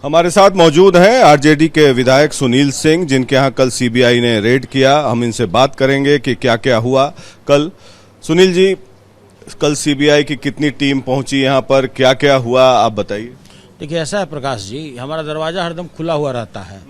हमारे साथ मौजूद हैं आरजेडी के विधायक सुनील सिंह, जिनके यहाँ कल सीबीआई ने रेड किया। हम इनसे बात करेंगे कि क्या क्या हुआ कल। सुनील जी, कल सीबीआई की कितनी टीम पहुंची यहाँ पर, क्या क्या हुआ, आप बताइए। देखिए, ऐसा है प्रकाश जी, हमारा दरवाज़ा हरदम खुला हुआ रहता है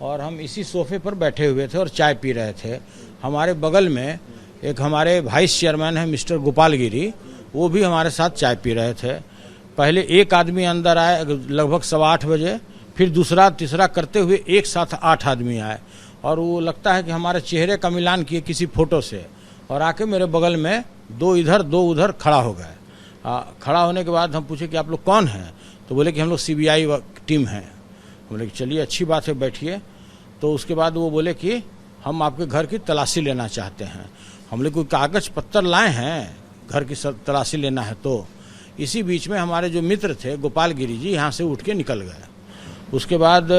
और हम इसी सोफे पर बैठे हुए थे और चाय पी रहे थे। हमारे बगल में एक हमारे वाइस चेयरमैन है मिस्टर गोपाल गिरी, वो भी हमारे साथ चाय पी रहे थे। पहले एक आदमी अंदर आए लगभग 8:15 बजे, फिर दूसरा तीसरा करते हुए एक साथ 8 आदमी आए और वो लगता है कि हमारे चेहरे का मिलान किए किसी फोटो से और आके मेरे बगल में 2 इधर 2 उधर खड़ा हो गए। खड़ा होने के बाद हम पूछे कि आप लोग कौन हैं, तो बोले कि हम लोग सीबीआई टीम हैं। हम बोले कि चलिए अच्छी बात है, बैठिए। तो उसके बाद वो बोले कि हम आपके घर की तलाशी लेना चाहते हैं। हम लोग कोई कागज पत्तर लाए हैं, घर की तलाशी लेना है। तो इसी बीच में हमारे जो मित्र थे गोपाल गिरी जी यहाँ से उठ के निकल गए। उसके बाद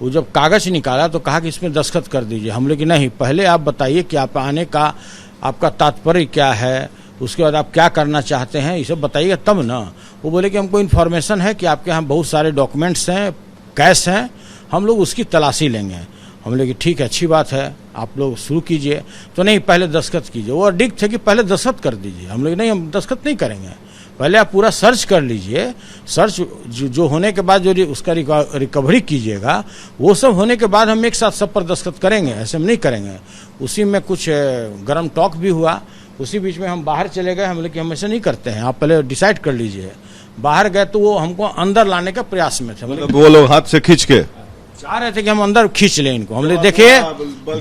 वो जब कागज निकाला तो कहा कि इसमें दस्तखत कर दीजिए। हम लोग कि नहीं, पहले आप बताइए कि आप आने का आपका तात्पर्य क्या है, उसके बाद आप क्या करना चाहते हैं, ये सब बताइएगा तब ना। वो बोले कि हमको इन्फॉर्मेशन है कि आपके यहाँ बहुत सारे डॉक्यूमेंट्स हैं, कैश हैं, हम लोग उसकी तलाशी लेंगे। हम लोग कि ठीक है, अच्छी बात है, आप लोग शुरू कीजिए। तो नहीं, पहले दस्तखत कीजिए। वो अडिक्ट थे कि पहले दस्तखत कर दीजिए। हम लोग नहीं, हम दस्तखत नहीं करेंगे, पहले आप पूरा सर्च कर लीजिए। सर्च जो होने के बाद जो उसका रिकवरी कीजिएगा, वो सब होने के बाद हम एक साथ सब पर दस्तखत करेंगे, ऐसे हम नहीं करेंगे। उसी में कुछ गर्म टॉक भी हुआ। उसी बीच में हम बाहर चले गए। हम लोग कि हम ऐसे नहीं करते हैं, आप पहले डिसाइड कर लीजिए। बाहर गए तो वो हमको अंदर लाने का प्रयास में थे। मतलब वो लोग हाथ से खींच के चाह रहे थे कि हम अंदर खींच लें इनको। हम लोग देखिए,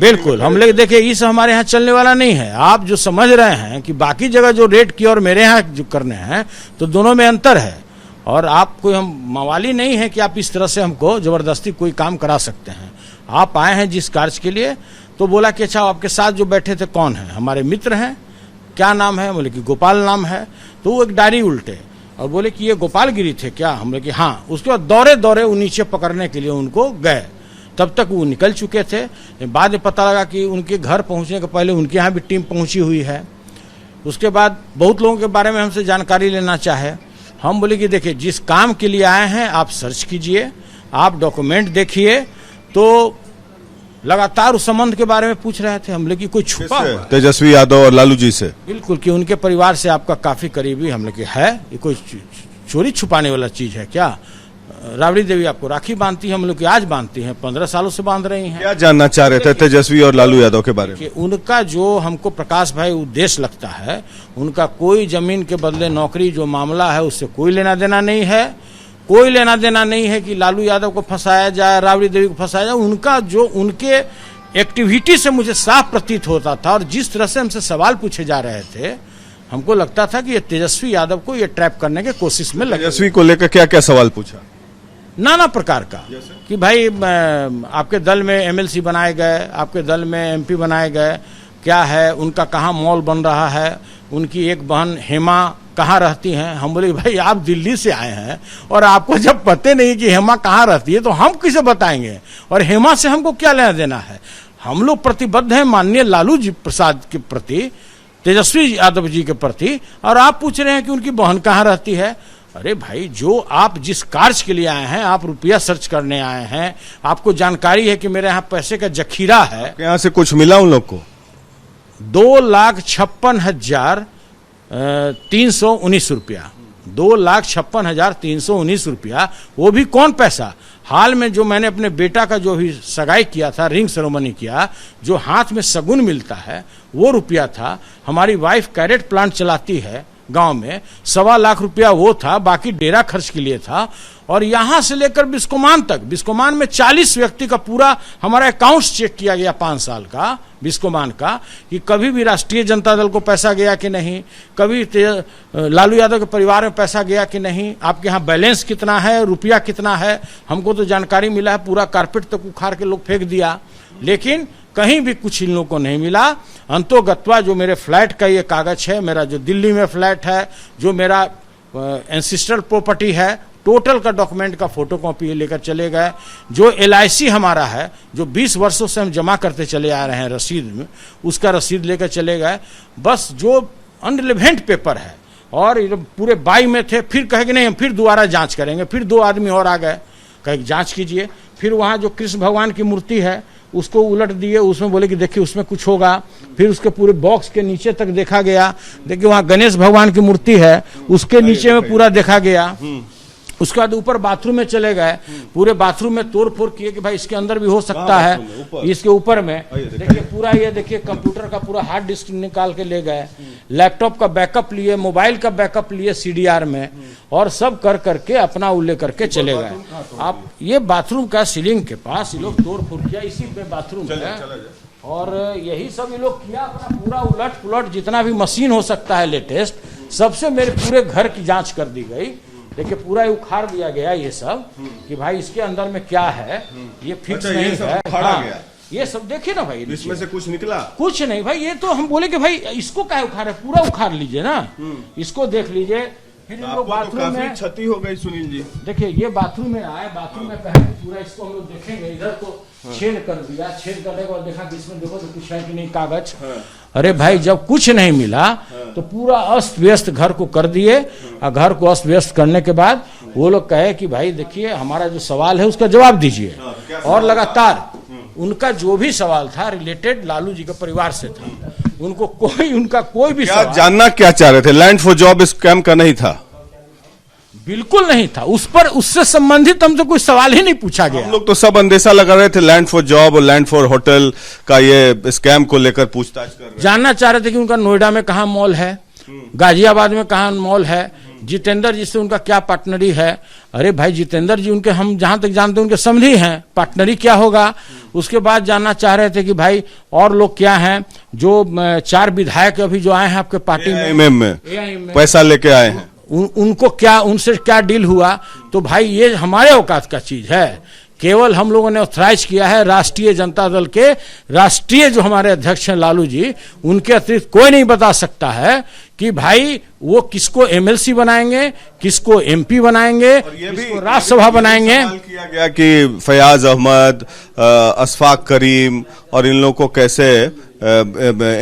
बिल्कुल हम लोग देखिए, इस हमारे यहाँ चलने वाला नहीं है। आप जो समझ रहे हैं कि बाकी जगह जो रेड किया और मेरे यहाँ जो करने हैं, तो दोनों में अंतर है। और आप कोई हम मवाली नहीं है कि आप इस तरह से हमको जबरदस्ती कोई काम करा सकते हैं। आप आए हैं जिस कार्य के लिए। तो बोला कि अच्छा, आपके साथ जो बैठे थे कौन है? हमारे मित्र हैं। क्या नाम है? बोले कि गोपाल नाम है। तो वो एक डायरी उल्टे और बोले कि ये गोपाल गिरी थे क्या? हम लोग कि हाँ। उसके बाद दौरे दौरे वो नीचे पकड़ने के लिए उनको गए। तब तक वो निकल चुके थे। बाद में पता लगा कि उनके घर पहुंचने के पहले उनके यहाँ भी टीम पहुंची हुई है। उसके बाद बहुत लोगों के बारे में हमसे जानकारी लेना चाहे। हम बोले कि देखिए, जिस काम के लिए आए हैं आप सर्च कीजिए, आप डॉक्यूमेंट देखिए। तो लगातार उस संबंध के बारे में पूछ रहे थे। हम लोग कि कोई छुपा हुआ? तेजस्वी यादव और लालू जी से। बिल्कुल, कि उनके परिवार से आपका काफी करीबी। हम लोग कि है, ये कोई चोरी छुपाने वाला चीज है क्या? राबड़ी देवी आपको राखी बांधती है, हम लोग की आज बांधती हैं, 15 सालों से बांध रही हैं। क्या जानना चाह रहे थे तेजस्वी और लालू यादव के बारे में? कि उनका जो हमको प्रकाश भाई उद्देश्य लगता है, उनका कोई जमीन के बदले नौकरी जो मामला है उससे कोई लेना देना नहीं है। कोई लेना देना नहीं है कि लालू यादव को फंसाया जाए, राबड़ी देवी को फंसाया जाए। उनका जो उनके एक्टिविटी से मुझे साफ प्रतीत होता था और जिस तरह से हमसे सवाल पूछे जा रहे थे, हमको लगता था कि ये तेजस्वी यादव को ये ट्रैप करने के कोशिश में लगे। तेजस्वी को लेकर क्या क्या सवाल पूछा? नाना प्रकार का, कि भाई आपके दल में एमएलसी बनाए गए, आपके दल में एमपी बनाए गए, क्या है उनका, कहाँ मॉल बन रहा है, उनकी एक बहन हेमा कहाँ रहती हैं। हम बोले भाई आप दिल्ली से आए हैं और आपको जब पते नहीं कि हेमा कहाँ रहती है तो हम किसे बताएंगे, और हेमा से हमको क्या लेना देना है। हम लोग प्रतिबद्ध हैं माननीय लालू जी प्रसाद के प्रति, तेजस्वी यादव जी के प्रति, और आप पूछ रहे हैं कि उनकी बहन कहाँ रहती है। अरे भाई, जो आप जिस कार्य के लिए आए हैं, आप रुपया सर्च करने आए हैं, आपको जानकारी है कि मेरे यहाँ पैसे का जखीरा है। यहाँ से कुछ मिला उन लोग को? 2,56,319 रुपया, 2,56,319 रुपया। वो भी कौन पैसा? हाल में जो मैंने अपने बेटा का जो भी सगाई किया था, रिंग सेरेमनी किया, जो हाथ में सगुन मिलता है, वो रुपया था। हमारी वाइफ कैरेट प्लांट चलाती है गांव में, 1.25 लाख रुपया वो था, बाकी डेरा खर्च के लिए था। और यहां से लेकर बिस्कोमान तक, बिस्कोमान में 40 व्यक्ति का पूरा हमारा अकाउंट्स चेक किया गया 5 साल का बिस्कोमान का, कि कभी भी राष्ट्रीय जनता दल को पैसा गया कि नहीं, कभी लालू यादव के परिवार में पैसा गया कि नहीं, आपके यहाँ बैलेंस कितना है, रुपया कितना है। हमको तो जानकारी मिला है, पूरा कारपेट तक उखाड़ के लोग फेंक दिया, लेकिन कहीं भी कुछ इन लोगों को नहीं मिला। अंतोगत्वा जो मेरे फ्लैट का ये कागज है, मेरा जो दिल्ली में फ्लैट है, जो मेरा एंसिस्ट्रल प्रॉपर्टी है, टोटल का डॉक्यूमेंट का फोटोकॉपी लेकर चले गए। जो LIC हमारा है, जो 20 वर्षों से हम जमा करते चले आ रहे हैं रसीद में, उसका रसीद लेकर चले गए। बस जो अनरिलेवेंट पेपर है, और पूरे 22 में थे, फिर कहे कि नहीं हम फिर दोबारा जांच करेंगे। फिर 2 आदमी और आ गए, कहीं जांच कीजिए। फिर वहाँ जो कृष्ण भगवान की मूर्ति है उसको उलट दिए, उसमें बोले कि देखिए उसमें कुछ होगा। फिर उसके पूरे बॉक्स के नीचे तक देखा गया, देखिए वहाँ गणेश भगवान की मूर्ति है, उसके नीचे में पूरा देखा गया। उसके बाद ऊपर बाथरूम में चले गए, पूरे बाथरूम में तोड़ फोड़ किए कि भाई इसके अंदर भी हो सकता है, इसके ऊपर में देखिए पूरा, ये देखिए कंप्यूटर का पूरा हार्ड डिस्क निकाल के ले गए, लैपटॉप का बैकअप लिए, मोबाइल का बैकअप लिए सीडीआर में, और सब कर करके अपना उल्ले करके चले गए। आप ये बाथरूम का सीलिंग के पास ये लोग तोड़ फोड़ किया, इसी पे बाथरूम है, और यही सब ये लोग किया। अपना पूरा उलट पुलट जितना भी मशीन हो सकता है लेटेस्ट, सबसे मेरे पूरे घर की जांच कर दी गई। देखिए पूरा उखाड़ दिया गया ये सब कि भाई इसके अंदर में क्या है, ये फिक्स नहीं है। हाँ, ये सब देखिए ना भाई, इसमें से कुछ निकला? कुछ नहीं भाई, ये तो हम बोले कि भाई इसको क्या उखाड़े, पूरा उखाड़ लीजिए ना, इसको देख लीजिए। फिर इन लोग बाथरूम में क्षति हो गई सुनील जी। देखिए ये बाथरूम में आए, बाथरूम में पहले पूरा इसको हम लोग देखेंगे, इधर को छेद कर दिया, छेद करने के बाद देखा कि इसमें देखो तो कुछ है कि नहीं, कागज। अरे भाई जब कुछ नहीं मिला तो पूरा अस्त व्यस्त घर को कर दिए, और घर को अस्त व्यस्त करने के बाद वो लोग कहे कि भाई देखिए हमारा जो सवाल है उसका जवाब दीजिए। और लगातार उनका जो भी सवाल था रिलेटेड लालू जी के परिवार से था, उनका कोई भी क्या जानना क्या चाह रहे थे? लैंड फॉर जॉब स्कैम का नहीं था? बिल्कुल नहीं था, उस पर उससे संबंधित हमसे कोई सवाल ही नहीं पूछा गया। हम लोग तो सब अंदेशा लगा रहे थे लैंड फॉर जॉब और लैंड फॉर होटल का ये स्कैम को लेकर पूछताछ कर रहे। जानना चाह रहे थे कि उनका नोएडा में कहाँ मॉल है, गाजियाबाद में कहाँ मॉल है, जितेंद्र जी से उनका क्या पार्टनरी है। अरे भाई जितेंद्र जी उनके, हम जहां तक जानते हैं उनके समधी हैं, पार्टनरी क्या होगा। उसके बाद जानना चाह रहे थे कि भाई और लोग क्या हैं, जो 4 विधायक अभी जो आए हैं आपके पार्टी में पैसा लेके आए हैं, उनको क्या, उनसे क्या डील हुआ। तो भाई ये हमारे औकात का चीज है, केवल हम लोगों ने ऑथराइज किया है राष्ट्रीय जनता दल के राष्ट्रीय जो हमारे अध्यक्ष हैं लालू जी, उनके अतिरिक्त कोई नहीं बता सकता है कि भाई वो किसको एमएलसी बनाएंगे, किसको एमपी बनाएंगे, किसको राज्यसभा बनाएंगे। किया गया कि फयाज अहमद, अशफाक करीम और इन लोगों को कैसे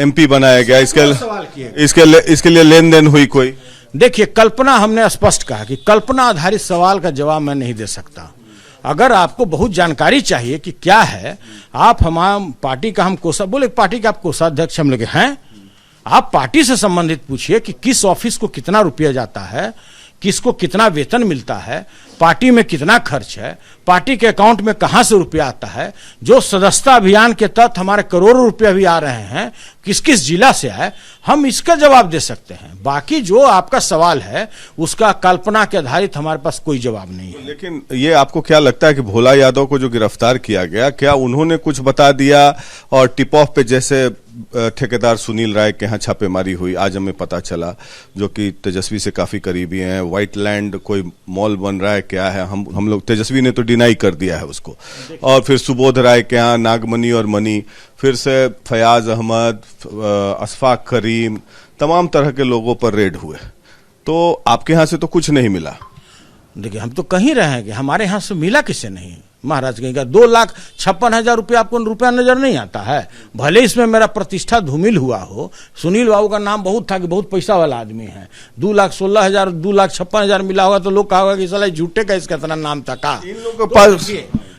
एमपी बनाया गया, इसके लिए लेन देन हुई कोई? देखिए कल्पना, हमने स्पष्ट कहा कि कल्पना आधारित सवाल का जवाब मैं नहीं दे सकता। अगर आपको बहुत जानकारी चाहिए कि क्या है, आप हमारा पार्टी का, हम बोले पार्टी का आप कोषाध्यक्ष हम लोग हैं, आप पार्टी से संबंधित पूछिए कि किस ऑफिस को कितना रुपया जाता है, किसको कितना वेतन मिलता है, पार्टी में कितना खर्च है, पार्टी के अकाउंट में कहां से रुपया आता है, जो सदस्यता अभियान के तहत हमारे करोड़ों रुपया भी आ रहे हैं, किस किस जिला से आए, हम इसका जवाब दे सकते हैं। बाकी जो आपका सवाल है उसका कल्पना के आधारित हमारे पास कोई जवाब नहीं है। लेकिन ये आपको क्या लगता है कि भोला यादव को जो गिरफ्तार किया गया, क्या उन्होंने कुछ बता दिया? और टिप ऑफ पे जैसे ठेकेदार सुनील राय के यहाँ छापेमारी हुई, आज हमें पता चला, जो कि तेजस्वी से काफी करीबी हैं, व्हाइट लैंड कोई मॉल बन रहा है, क्या है, हम लोग, तेजस्वी ने तो डिनाई कर दिया है उसको। और फिर सुबोध राय के यहाँ नागमणि और मनी, फिर से फयाज अहमद, अशफाक करीम, तमाम तरह के लोगों पर रेड हुए। तो आपके यहाँ से तो कुछ नहीं मिला? देखिए हम तो कहीं रहे हैं कि हमारे यहाँ से मिला किसे नहीं, महाराज कहीं का 2,56,000 रुपया, आपको रुपया नजर नहीं आता है? भले इसमें मेरा प्रतिष्ठा धूमिल हुआ हो, सुनील बाबू का नाम बहुत था कि बहुत पैसा वाला आदमी है, 2,16,000 2,56,000 मिला होगा तो लोग कहा कि साला झूठे का इसका इतना नाम था का। इन लोगों के पास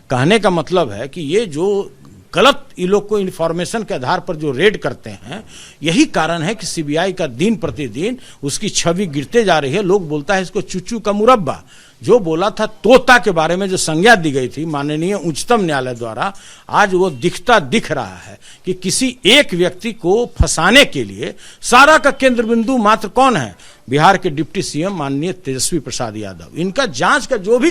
कहने का मतलब है कि ये जो गलत ये लोग को इन्फॉर्मेशन के आधार पर जो रेड करते हैं, यही कारण है कि सीबीआई का दिन प्रतिदिन उसकी छवि गिरते जा रही है। लोग बोलता है इसको चुच्चू का मुरब्बा। जो बोला था तोता के बारे में जो संज्ञा दी गई थी माननीय उच्चतम न्यायालय द्वारा, आज वो दिख रहा है कि किसी एक व्यक्ति को फंसाने के लिए सारा का केंद्र बिंदु मात्र कौन है? बिहार के डिप्टी सीएम माननीय तेजस्वी प्रसाद यादव। इनका जांच का जो भी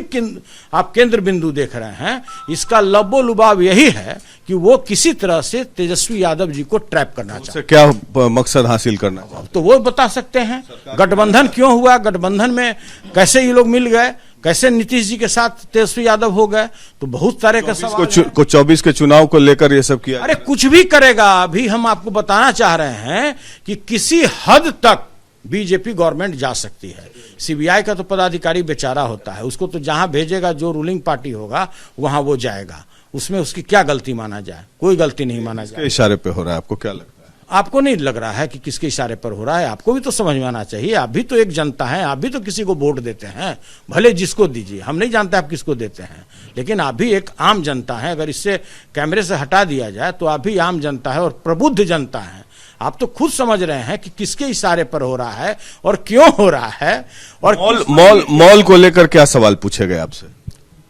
आप केंद्र बिंदु देख रहे हैं, इसका लब्बो लुबाव यही है कि वो किसी तरह से तेजस्वी यादव जी को ट्रैप करना चाहते हैं। क्या मकसद हासिल करना चाहते? तो वो बता सकते हैं। गठबंधन क्यों हुआ, गठबंधन में कैसे ये लोग मिल गए, कैसे नीतीश जी के साथ तेजस्वी यादव हो गए, तो बहुत सारे का सवाल है। 24 के चुनाव को लेकर ये सब किया। अरे कुछ भी करेगा। अभी हम आपको बताना चाह रहे हैं कि किसी हद तक बीजेपी गवर्नमेंट जा सकती है। सीबीआई का तो पदाधिकारी बेचारा होता है, उसको तो जहां भेजेगा जो रूलिंग पार्टी होगा वहां वो जाएगा, उसमें उसकी क्या गलती माना जाए? कोई गलती नहीं माना जाए। इशारे पे हो रहा है, आपको क्या लगता है? आपको नहीं लग रहा है कि किसके इशारे पर हो रहा है? आपको भी तो समझ में आना चाहिए। आप भी तो एक जनता है, आप भी तो किसी को वोट देते हैं, भले जिसको दीजिए, हम नहीं जानते आप किसको देते हैं, लेकिन आप भी एक आम जनता है। अगर इससे कैमरे से हटा दिया जाए तो आप भी आम जनता है और प्रबुद्ध जनता है। आप तो खुद समझ रहे हैं कि किसके इशारे पर हो रहा है और क्यों हो रहा है। और मॉल को लेकर क्या सवाल पूछे गए आपसे?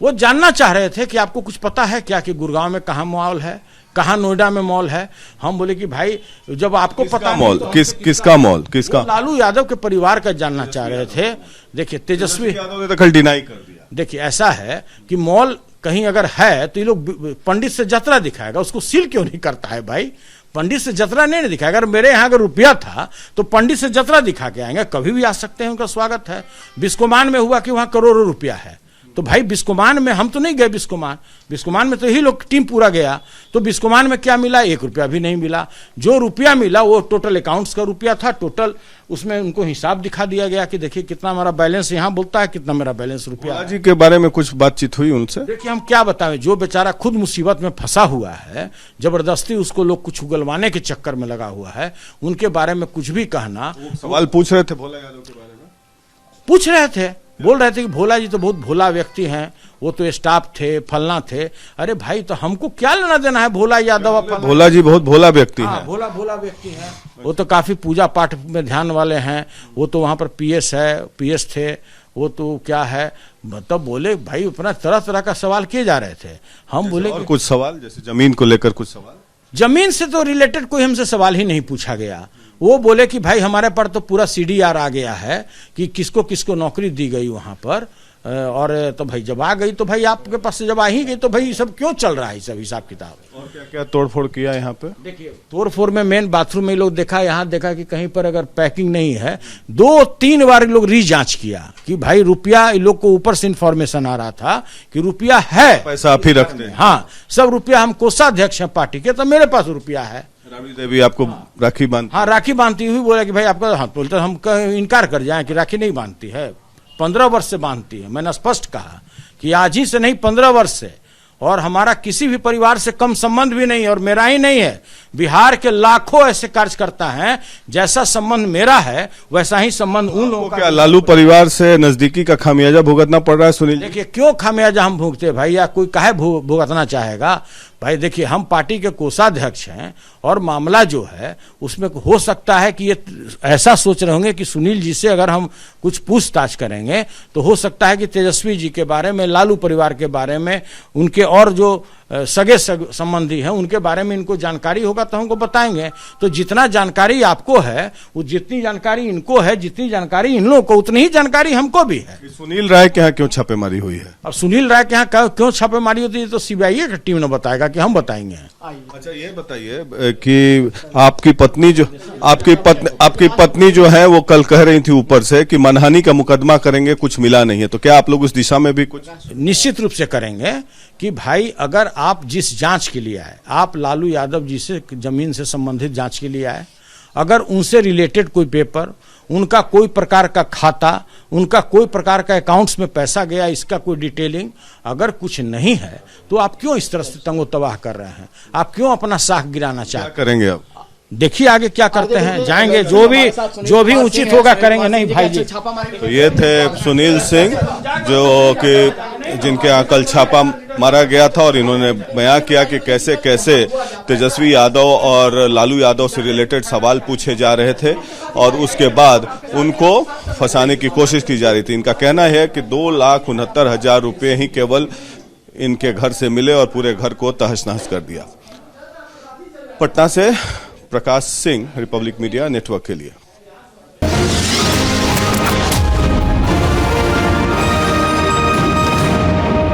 वो जानना चाह रहे थे कि आपको कुछ पता है क्या कि गुड़गांव में कहाँ मॉल है, कहाँ नोएडा में मॉल है। हम बोले कि भाई जब आपको पता मॉल तो किसका मॉल किसका? लालू यादव के परिवार का जानना चाह रहे थे। देखिए तेजस्वी यादव ने तो कल डिनाई कर दिया। देखिए ऐसा है कि मॉल कहीं अगर है तो ये लोग पंडित से जतरा दिखाएगा, उसको सील क्यों नहीं करता है भाई? पंडित से जतरा नहीं दिखाएगा। अगर मेरे यहाँ अगर रुपया था तो पंडित से जतरा दिखा के आएंगे, कभी भी आ सकते हैं, उनका स्वागत है। बिस्कोमान में हुआ कि वहां करोड़ों रुपया है, तो भाई बिस्कोमान में हम तो नहीं गए। बिस्कोमान में तो यही लोग टीम पूरा गया, तो बिस्कोमान में क्या मिला? 1 रुपया भी नहीं मिला। जो रुपया मिला वो टोटल अकाउंट्स का रुपया था, टोटल उसमें उनको हिसाब दिखा दिया गया कि देखिए कितना हमारा बैलेंस यहाँ बोलता है, कितना मेरा बैलेंस रुपया जी के बारे में कुछ बातचीत हुई उनसे? देखिए हम क्या बताएं, जो बेचारा खुद मुसीबत में फंसा हुआ है, जबरदस्ती उसको लोग कुछ उगलवाने के चक्कर में लगा हुआ है, उनके बारे में कुछ भी कहना। सवाल पूछ रहे थे भोला यादव के बारे में, पूछ रहे थे, बोल रहे थे कि भोला जी तो बहुत भोला व्यक्ति हैं, वो तो स्टाफ थे, फलना थे। अरे भाई तो हमको क्या लेना देना है भोला यादव? भोला जी बहुत भोला व्यक्ति हैं। भोला व्यक्ति हैं, वो तो काफी पूजा पाठ में ध्यान वाले हैं, वो तो वहां पर पीएस थे, वो तो क्या है मतलब बोले भाई अपना तरह तरह का सवाल किए जा रहे थे। हम बोले और कुछ सवाल जैसे जमीन को लेकर कुछ सवाल? जमीन से तो रिलेटेड कोई हमसे सवाल ही नहीं पूछा गया। वो बोले कि भाई हमारे पर तो पूरा सीडीआर आ गया है कि किसको किसको नौकरी दी गई वहां पर, और तो भाई जब आ गई तो भाई आपके पास से जब आ ही गई तो भाई सब क्यों चल रहा है सब हिसाब किताब। और क्या क्या तोड़फोड़ किया यहाँ पे? देखिए तोड़फोड़ में मेन बाथरूम में लोग देखा, यहाँ देखा कि कहीं पर अगर पैकिंग नहीं है, 2-3 बार लोग रीजांच किया कि भाई रुपया, इन लोग को ऊपर से इंफॉर्मेशन आ रहा था कि रुपया है, पैसा आप ही रखते हैं। हाँ सब रुपया, हम कोषाध्यक्ष हैं पार्टी के, तो मेरे पास रुपया है। राबड़ी देवी आपको राखी बांधती? हाँ राखी बांधती हुई बोला कि भाई आपका, हाँ बोलते हम इनकार कर जाए कि राखी नहीं बांधती है, 15 वर्ष से बांधती है। मैंने स्पष्ट कहा कि आज ही से नहीं 15 वर्ष से, और हमारा किसी भी परिवार से कम संबंध भी नहीं है, और मेरा ही नहीं है, बिहार के लाखों ऐसे कार्यकर्ता हैं, जैसा संबंध मेरा है वैसा ही संबंध उन लोगों का। क्या लालू परिवार से नजदीकी का खामियाजा भुगतना पड़ रहा है सुनील? देखिए क्यों खामियाजा हम भुगते भाई, या कोई काहे भुगतना चाहेगा भाई? देखिए हम पार्टी के कोषाध्यक्ष हैं, और मामला जो है उसमें हो सकता है कि ये ऐसा सोच रहे होंगे कि सुनील जी से अगर हम कुछ पूछताछ करेंगे तो हो सकता है कि तेजस्वी जी के बारे में, लालू परिवार के बारे में, उनके और जो सगे संबंधी हैं उनके बारे में इनको जानकारी होगा तो हमको बताएंगे। तो जितना जानकारी आपको है, वो जितनी जानकारी इनको है, जितनी जानकारी इन लोगों को, उतनी ही जानकारी हमको भी है। सुनील राय के यहाँ क्यों छापेमारी हुई है? अब सुनील राय के यहाँ क्यों छापेमारी होती है तो सीबीआई की टीम ने बताएगा कि हम बताएंगे। अच्छा ये बताइए कि आपकी पत्नी जो है वो कल कह रही थी ऊपर से कि मानहानि का मुकदमा करेंगे, कुछ मिला नहीं है, तो क्या आप लोग उस दिशा में भी कुछ? निश्चित रूप से करेंगे कि भाई अगर आप जिस जांच के लिए आए, आप लालू यादव जी से जमीन से संबंधित जांच के लिए आए, अगर उनसे रिलेटेड कोई पेपर, उनका कोई प्रकार का खाता, उनका कोई प्रकार का अकाउंट्स में पैसा गया, इसका कोई डिटेलिंग अगर कुछ नहीं है, तो आप क्यों इस तरह से तंगो तबाह कर रहे हैं? आप क्यों अपना साख गिराना चाहते हैं? क्या करेंगे अब? देखिए आगे क्या करते हैं, जाएंगे जो भी उचित होगा करेंगे। नहीं भाई जी, तो ये थे सुनील सिंह जो कि जिनके यहाँ कल छापा मारा गया था, और इन्होंने बयां किया कि कैसे कैसे तेजस्वी यादव और लालू यादव से रिलेटेड सवाल पूछे जा रहे थे, और उसके बाद उनको फंसाने की कोशिश की जा रही थी। इनका कहना है कि 2,69,000 रुपये ही केवल इनके घर से मिले और पूरे घर को तहस नहस कर दिया। पटना से Prakash Singh, Republic media network के लिए।